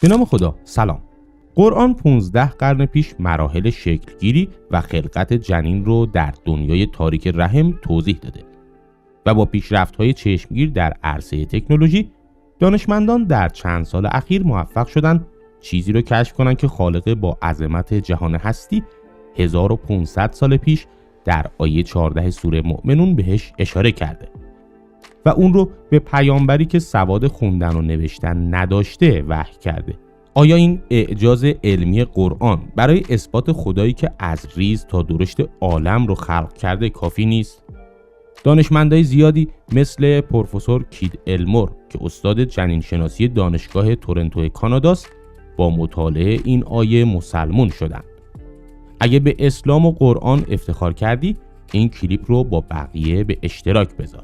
به نام خدا. سلام. قرآن 15 قرن پیش مراحل شکلگیری و خلقت جنین رو در دنیای تاریک رحم توضیح داده و با پیشرفت‌های چشمگیر در عرصه تکنولوژی دانشمندان در چند سال اخیر موفق شدن چیزی رو کشف کنن که خالق با عظمت جهان هستی 1500 سال پیش در آیه 14 سوره مؤمنون بهش اشاره کرده و اون رو به پیامبری که سواد خوندن و نوشتن نداشته وحی کرده. آیا این اعجاز علمی قرآن برای اثبات خدایی که از ریز تا درشت عالم رو خلق کرده کافی نیست؟ دانشمندای زیادی مثل پروفسور کید المور که استاد جنین شناسی دانشگاه تورنتو کاناداست با مطالعه این آیه مسلمون شدن. اگه به اسلام و قرآن افتخار کردی این کلیپ رو با بقیه به اشتراک بذار.